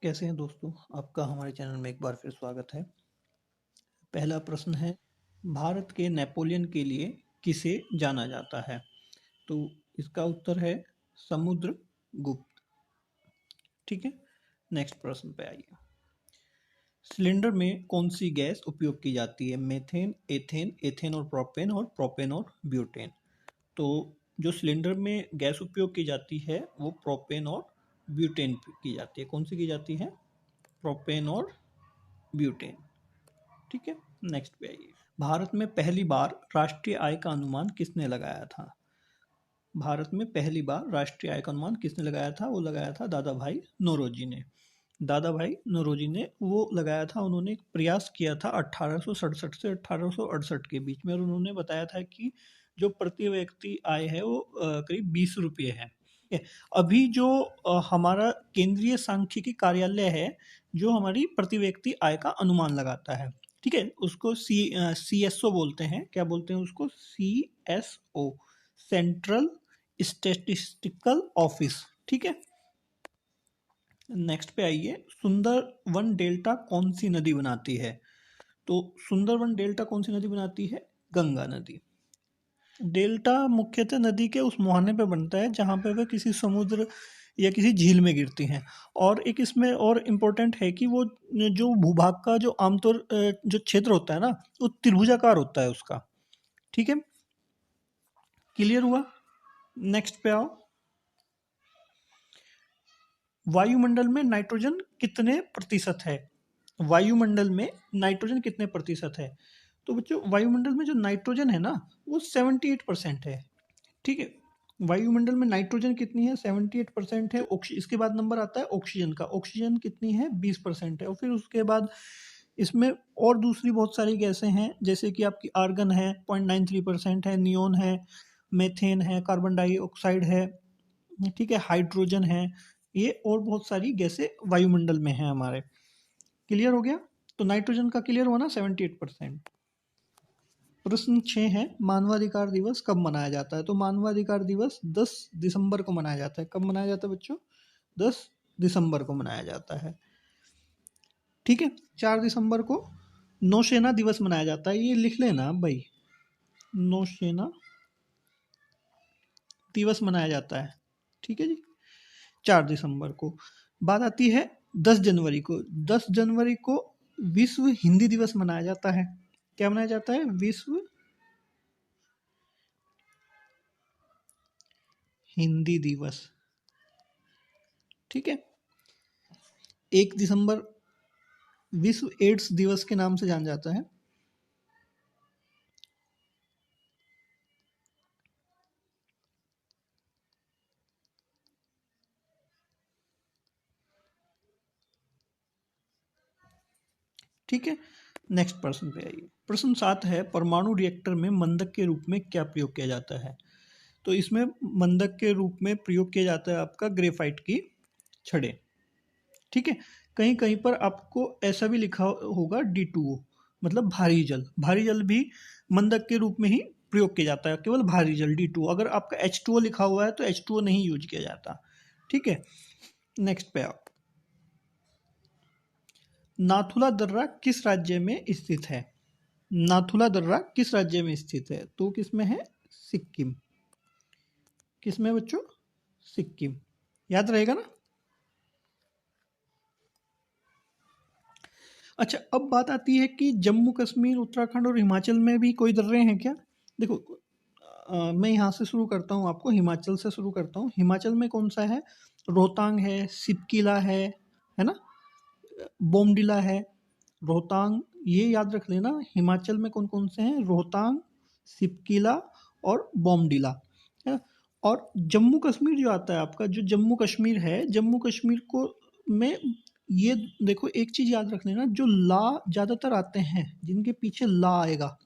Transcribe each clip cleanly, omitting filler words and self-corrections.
कैसे हैं दोस्तों? आपका हमारे चैनल में एक बार फिर स्वागत है। पहला प्रश्न है, भारत के नेपोलियन के लिए किसे जाना जाता है? तो इसका उत्तर है समुद्रगुप्त। ठीक है, नेक्स्ट प्रश्न पे आइए। सिलेंडर में कौन सी गैस उपयोग की जाती है? मेथेन, एथेन, एथेन और प्रोपेन और ब्यूटेन। तो जो सिलेंडर में गैस उपयोग की जाती है वो प्रोपेन और ब्यूटेन की जाती है। कौन सी की जाती है? प्रोपेन और ब्यूटेन। ठीक है, नेक्स्ट पे आइए। भारत में पहली बार राष्ट्रीय आय का अनुमान किसने लगाया था? भारत में पहली बार राष्ट्रीय आय का अनुमान किसने लगाया था? वो लगाया था दादा भाई नौरोजी ने। दादा भाई नौरोजी ने वो लगाया था। उन्होंने एक प्रयास किया था 1867 से 1868 के बीच में, और उन्होंने बताया था कि जो प्रति व्यक्ति आय है वो करीब 20 रुपये है। ठीक है, अभी जो हमारा केंद्रीय सांख्यिकी कार्यालय है जो हमारी प्रति व्यक्ति आय का अनुमान लगाता है, ठीक है, उसको CSO बोलते हैं। क्या बोलते हैं उसको? CSO, central statistical office. ठीक है, नेक्स्ट पे आइए। सुंदरवन डेल्टा कौन सी नदी बनाती है? तो सुंदरवन डेल्टा कौन सी नदी बनाती है? गंगा नदी। डेल्टा मुख्यतः नदी के उस मुहाने पे बनता है जहाँ पे वह किसी समुद्र या किसी झील में गिरती हैं। और एक इसमें और इम्पोर्टेंट है कि वो जो भूभाग का जो आमतौर जो क्षेत्र होता है ना, वो त्रिभुजाकार होता है उसका। ठीक है, क्लियर हुआ? नेक्स्ट पे आओ। वायुमंडल में नाइट्रोजन कितने प्रतिशत है? वायुमंडल में नाइट्रोजन कितने प्रतिशत है? तो बच्चों, वायुमंडल में जो नाइट्रोजन है ना वो 78% है। ठीक है, वायुमंडल में नाइट्रोजन कितनी है? 78% है। इसके बाद नंबर आता है ऑक्सीजन का। ऑक्सीजन कितनी है? 20% है। और फिर उसके बाद इसमें और दूसरी बहुत सारी गैसें हैं, जैसे कि आपकी आर्गन है 0.93% है, नियोन है, मेथेन है, कार्बन डाइऑक्साइड है, ठीक है, हाइड्रोजन है, ये और बहुत सारी गैसें वायुमंडल में हैं हमारे। क्लियर हो गया? तो नाइट्रोजन का क्लियर हुआ ना, 78%। प्रश्न 6 है, मानवाधिकार दिवस कब मनाया जाता है? तो मानवाधिकार दिवस 10 दिसंबर को मनाया जाता है। कब मनाया जाता है बच्चों? 10 दिसंबर को मनाया जाता है। ठीक है, 4 दिसंबर को नौसेना दिवस मनाया जाता है। ये लिख लेना भाई, नौसेना दिवस मनाया जाता है। ठीक है जी, 4 दिसंबर को। बात आती है 10 जनवरी को। 10 जनवरी को विश्व हिंदी दिवस मनाया जाता है। क्या मनाया जाता है? विश्व हिंदी दिवस। ठीक है, 1 दिसंबर विश्व एड्स दिवस के नाम से जाना जाता है। ठीक है, नेक्स्ट प्रश्न पे आइए। प्रश्न 7 है, परमाणु रिएक्टर में मंदक के रूप में क्या प्रयोग किया जाता है? तो इसमें मंदक के रूप में प्रयोग किया जाता है आपका ग्रेफाइट की छड़ें। ठीक है, कहीं कहीं पर आपको ऐसा भी लिखा होगा D2O, मतलब भारी जल। भारी जल भी मंदक के रूप में ही प्रयोग किया जाता है, केवल भारी जल D2O। अगर आपका H2O लिखा हुआ है तो H2O नहीं यूज किया जाता। ठीक है, नेक्स्ट पे आप। नाथुला दर्रा किस राज्य में स्थित है? नाथुला दर्रा किस राज्य में स्थित है? तो किसमें है? सिक्किम। किसमें बच्चों? सिक्किम। याद रहेगा ना? अच्छा, अब बात आती है कि जम्मू कश्मीर, उत्तराखंड और हिमाचल में भी कोई दर्रे हैं क्या? देखो, मैं यहाँ से शुरू करता हूँ, आपको हिमाचल से शुरू करता हूँ। हिमाचल में कौन सा है? रोहतांग है, सिपकिला है ना, बोमडिला है, रोहतांग। ये याद रख लेना, हिमाचल में कौन कौन से हैं? रोहतांग, सिपकिला और बोमडिला है। और जम्मू कश्मीर जो आता है आपका, जो जम्मू कश्मीर है, जम्मू कश्मीर को में ये देखो, एक चीज याद रख लेना, जो ला ज्यादातर आते हैं, जिनके पीछे ला आएगा,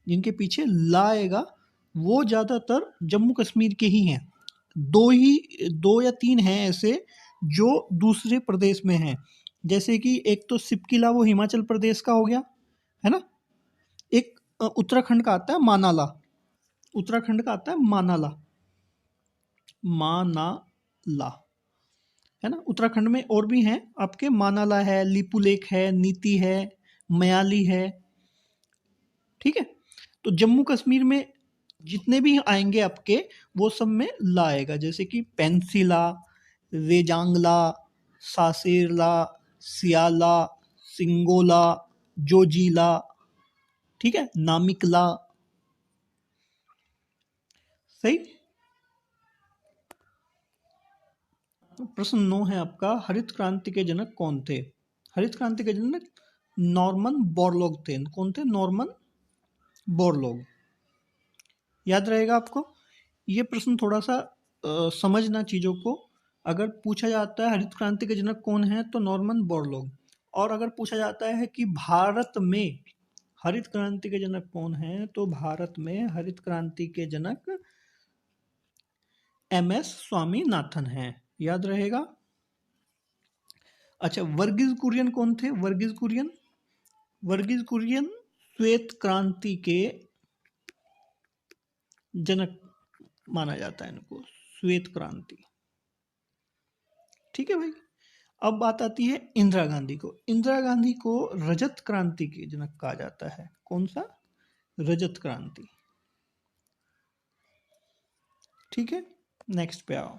जिनके पीछे ला आएगा, वो ज्यादातर जम्मू कश्मीर के ही हैं। दो या तीन हैं ऐसे जो दूसरे प्रदेश में हैं, जैसे कि एक तो सिपकिला, वो हिमाचल प्रदेश का हो गया, है ना। एक उत्तराखंड का आता है मानाला, उत्तराखंड का आता है मानाला, मानाला। है ना। उत्तराखंड में और भी हैं आपके, मानाला है, लिपुलेख है, नीति है, मयाली है, ठीक है। तो जम्मू कश्मीर में जितने भी आएंगे आपके, वो सब में ला आएगा, जैसे कि पेंसिला, रेजांगला, सासेरला, सियाला, सिंगोला, जोजिला, ठीक है, नामिकला, सही। प्रश्न 9 है आपका, हरित क्रांति के जनक कौन थे? हरित क्रांति के जनक नॉर्मन बोरलॉग थे। कौन थे? Norman Borlaug. याद रहेगा आपको। ये प्रश्न थोड़ा सा समझना चीज़ों को। अगर पूछा जाता है हरित क्रांति के जनक कौन है, तो नॉर्मन बोरलॉग। और अगर पूछा जाता है कि भारत में हरित क्रांति के जनक कौन है, तो भारत में हरित क्रांति के जनक MS स्वामीनाथन हैं। याद रहेगा। अच्छा, वर्गीज कुरियन कौन थे? वर्गीज कुरियन, वर्गीज कुरियन श्वेत क्रांति के जनक माना जाता है इनको, श्वेत क्रांति, ठीक है भाई। अब बात आती है इंदिरा गांधी को। इंदिरा गांधी को रजत क्रांति की जनक कहा जाता है। कौन सा? रजत क्रांति, ठीक है। नेक्स्ट पे आओ।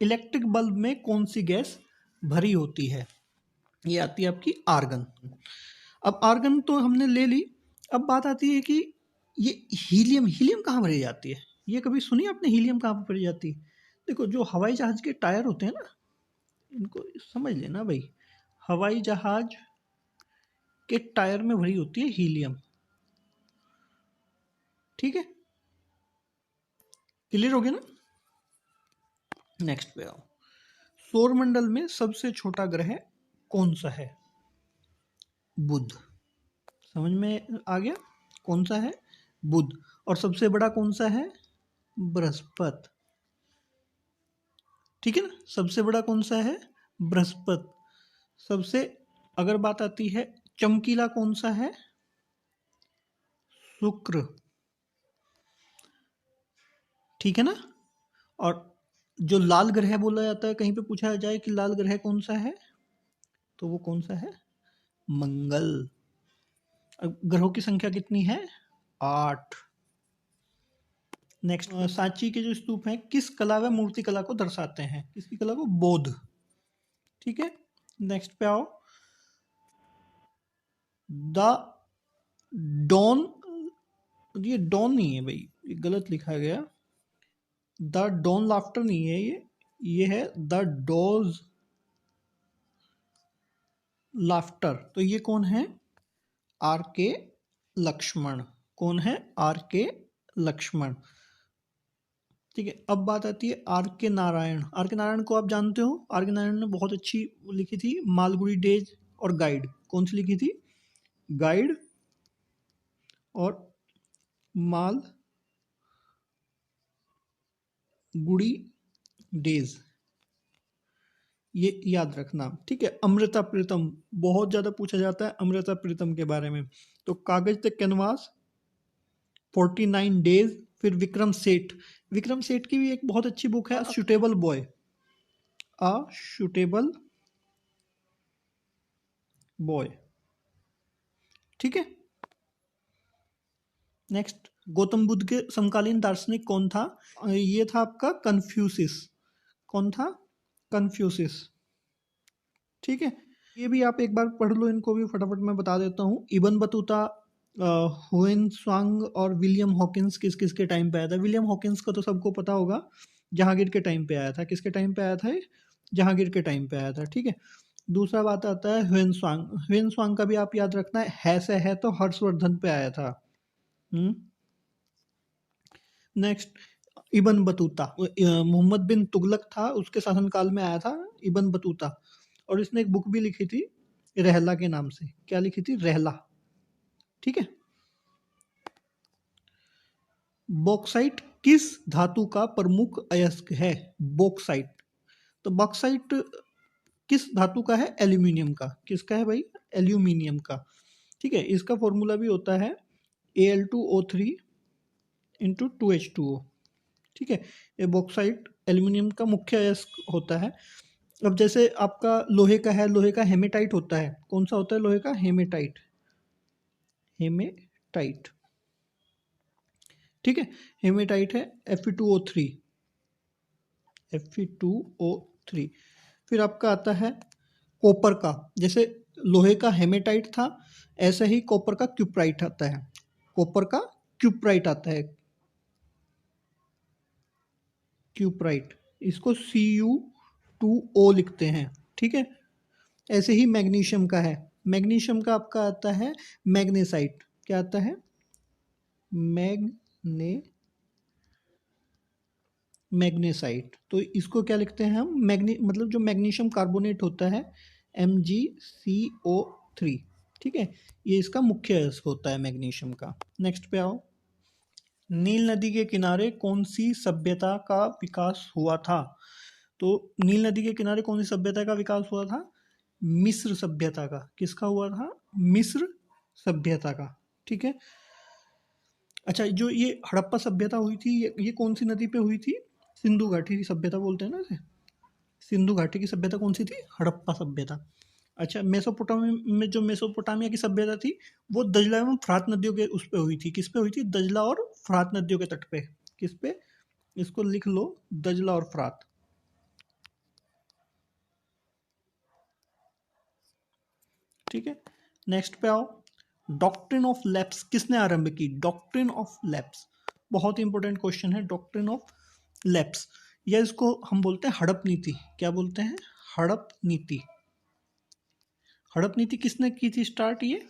इलेक्ट्रिक बल्ब में कौन सी गैस भरी होती है? ये आती है आपकी आर्गन। अब आर्गन तो हमने ले ली। अब बात आती है कि ये हीलियम, हीलियम कहाँ भरी जाती है? ये कभी सुनी आपने हीलियम कहाँ पर भरी जाती है? देखो, जो हवाई जहाज के टायर होते हैं ना, इनको समझ लेना भाई। हवाई जहाज के टायर में भरी होती है हीलियम, ठीक है। क्लियर हो गया ना। नेक्स्ट पे आओ। सौरमंडल में सबसे छोटा ग्रह कौन सा है? बुध। समझ में आ गया? कौन सा है? बुध। और सबसे बड़ा कौन सा है? बृहस्पति, ठीक है ना। सबसे बड़ा कौन सा है? बृहस्पति। सबसे, अगर बात आती है चमकीला, कौन सा है? शुक्र, ठीक है ना। और जो लाल ग्रह बोला जाता है, कहीं पे पूछा जाए कि लाल ग्रह कौन सा है, तो वो कौन सा है? मंगल। अब ग्रहों की संख्या कितनी है? 8। नेक्स्ट, सांची के जो स्तूप हैं किस कला व मूर्ति कला को दर्शाते हैं? किसकी कला को? बौद्ध, ठीक है। नेक्स्ट पे आओ। द डॉन, ये डॉन नहीं है भाई, ये गलत लिखा गया। द डॉन लाफ्टर नहीं है ये है द डोज लाफ्टर। तो ये कौन है? RK लक्ष्मण। कौन है? RK लक्ष्मण, ठीक है। अब बात आती है RK नारायण। RK नारायण को आप जानते हो। RK नारायण ने बहुत अच्छी लिखी थी, मालगुडी डेज और गाइड। कौन सी लिखी थी? गाइड और माल गुड़ी डेज, ये याद रखना, ठीक है। अमृता प्रीतम, बहुत ज्यादा पूछा जाता है अमृता प्रीतम के बारे में। तो कागज ते कैनवास, 49 डेज। फिर विक्रम सेठ, विक्रम सेठ की भी एक बहुत अच्छी बुक है, शूटेबल बॉय, अ शूटेबल बॉय, ठीक है। नेक्स्ट, गौतम बुद्ध के समकालीन दार्शनिक कौन था? ये था आपका कन्फ्यूशियस। कौन था? कन्फ्यूशियस, ठीक है। ये भी आप एक बार पढ़ लो, इनको भी फटाफट मैं बता देता हूँ। इबन बतूता, हुएन स्वांग और विलियम हॉकिंस किस किस के टाइम पे आया था? विलियम हॉकिंस का तो सबको पता होगा, जहांगीर के टाइम पे आया था। किसके टाइम पे आया था? जहांगीर के टाइम पे आया था, ठीक है। दूसरा बात आता है ह्वेन स्वांग। ह्वेन स्वांग का भी आप याद रखना है से है तो हर्षवर्धन पे आया था। नेक्स्ट, इबन बतूता, मोहम्मद बिन तुगलक था, उसके शासनकाल में आया था इबन बतूता। और इसने एक बुक भी लिखी थी रहला के नाम से। क्या लिखी थी? रहला, ठीक है। बॉक्साइट किस धातु का प्रमुख अयस्क है? बॉक्साइट। तो बॉक्साइट किस धातु का है? एल्यूमिनियम का। किसका है भाई? एल्यूमिनियम का, ठीक है। इसका फॉर्मूला भी होता है Al2O3 इंटू 2H2O, ठीक है। ये बॉक्साइट एल्यूमिनियम का मुख्य अयस्क होता है। अब जैसे आपका लोहे का है, लोहे का हेमेटाइट होता है, कौन सा होता है लोहे का? हेमेटाइट, हेमेटाइट, ठीक है, हेमेटाइट है Fe2O3, Fe2O3। फिर आपका आता है कॉपर का, जैसे लोहे का हेमेटाइट था, ऐसे ही कॉपर का क्यूप्राइट आता है, कॉपर का क्यूप्राइट आता है, क्यूप्राइट, इसको Cu2O लिखते हैं, ठीक है। ऐसे ही मैग्नीशियम का है, मैग्नीशियम का आपका आता है मैग्नेसाइट, क्या आता है? मैग्नेसाइट। तो इसको क्या लिखते हैं हम? मतलब जो मैग्नीशियम कार्बोनेट होता है, MgCO3, ठीक है, ये इसका मुख्य होता है मैग्नीशियम का। नेक्स्ट पे आओ, नील नदी के किनारे कौन सी सभ्यता का विकास हुआ था? तो नील नदी के किनारे कौन सी सभ्यता का विकास हुआ था? मिस्र सभ्यता का। किसका हुआ था? मिस्र सभ्यता का, ठीक है। अच्छा, जो ये हड़प्पा सभ्यता हुई थी, ये कौन सी नदी पे हुई थी? सिंधु घाटी की सभ्यता बोलते हैं ना इसे, सिंधु घाटी की सभ्यता कौन सी थी? हड़प्पा सभ्यता। अच्छा, मेसोपोटामिया में जो मेसोपोटामिया की सभ्यता थी, वो दजला एवं फरात नदियों के उस पे हुई थी। किस पे हुई थी? दजला और फरात नदियों के तट पे। किस पे? इसको लिख लो, दजला और फरात, ठीक है। नेक्स्ट पे आओ, डॉक्ट्रिन ऑफ लैप्स किसने आरंभ की? डॉक्ट्रिन ऑफ लैप्स, बहुत ही इंपॉर्टेंट क्वेश्चन है, डॉक्ट्रिन ऑफ लैप्स, या इसको हम बोलते हैं हड़प नीति। क्या बोलते हैं? हड़प नीति। हड़प नीति किसने की थी स्टार्ट ये?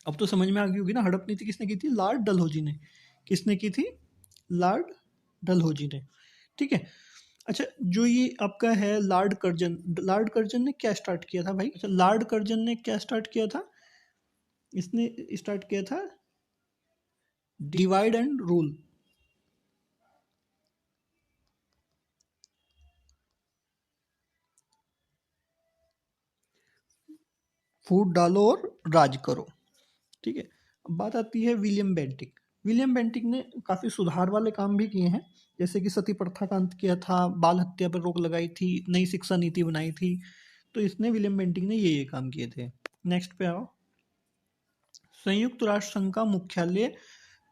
अब तो समझ में आ गई होगी ना, हड़प नीति किसने की थी? लॉर्ड डलहौजी ने। किसने की थी? लॉर्ड डलहौजी ने, ठीक है। अच्छा, जो ये आपका है लॉर्ड कर्जन, लॉर्ड कर्जन ने क्या स्टार्ट किया था भाई? अच्छा, लॉर्ड कर्जन ने क्या स्टार्ट किया था? इसने स्टार्ट किया था डिवाइड एंड रूल, फूट डालो और राज करो, ठीक है। अब बात आती है विलियम बेंटिक। विलियम बेंटिक ने काफ़ी सुधार वाले काम भी किए हैं, जैसे कि सती प्रथा का अंत किया था, बाल हत्या पर रोक लगाई थी, नई शिक्षा नीति बनाई थी। तो इसने, विलियम बेंटिक ने ये काम किए थे। नेक्स्ट पे आओ, संयुक्त राष्ट्र संघ का मुख्यालय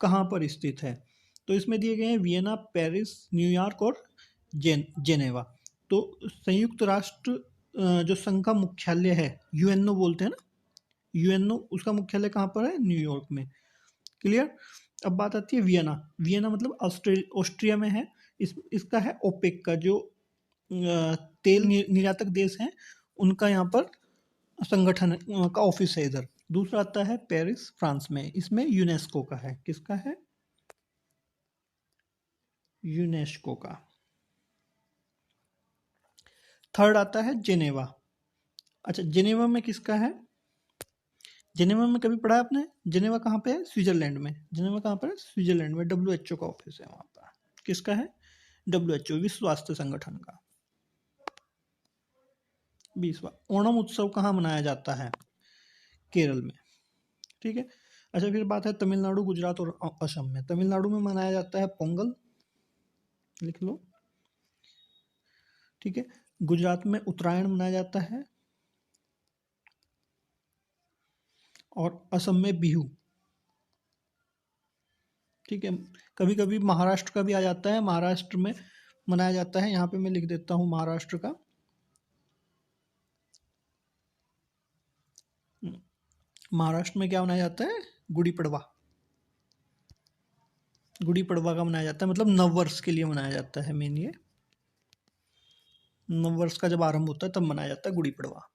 कहाँ पर स्थित है? तो इसमें दिए गए हैं वियना, पेरिस, न्यूयॉर्क और जेनेवा। तो संयुक्त राष्ट्र जो संघ का मुख्यालय है, यूएनओ बोलते हैं ना, यूएनओ, उसका मुख्यालय कहाँ पर है? न्यूयॉर्क में, क्लियर। अब बात आती है वियना। वियना मतलब ऑस्ट्रिया में है। इसका है ओपेक का, जो तेल निर्यातक देश हैं, उनका यहाँ पर संगठन का ऑफिस है इधर। दूसरा आता है पेरिस, फ्रांस में, इसमें यूनेस्को का है। किसका है? यूनेस्को का। थर्ड आता है जेनेवा। अच्छा, जेनेवा में किसका है? जेनेवा में कभी पढ़ा है आपने? जेनेवा कहाँ पे है? स्विट्जरलैंड में। जेनेवा कहाँ पर है? स्विट्जरलैंड में। WHO का ऑफिस है वहाँ पर। किसका है? WHO, विश्व स्वास्थ्य संगठन का। 20वां। ओणम उत्सव कहाँ मनाया जाता है? केरल में, ठीक है। अच्छा, फिर बात है तमिलनाडु, गुजरात और असम में। तमिलनाडु में मनाया जाता है पोंगल, लिख लो, ठीक है। गुजरात में उत्तरायण मनाया जाता है, और असम में बिहू, ठीक है। कभी कभी महाराष्ट्र का भी आ जाता है, महाराष्ट्र में मनाया जाता है, यहाँ पे मैं लिख देता हूँ महाराष्ट्र का। महाराष्ट्र में क्या मनाया जाता है? गुड़ी पड़वा। गुड़ी पड़वा का मनाया जाता है, मतलब नववर्ष के लिए मनाया जाता है मेन ये। नववर्ष का जब आरंभ होता है तब मनाया जाता है गुड़ी पड़वा।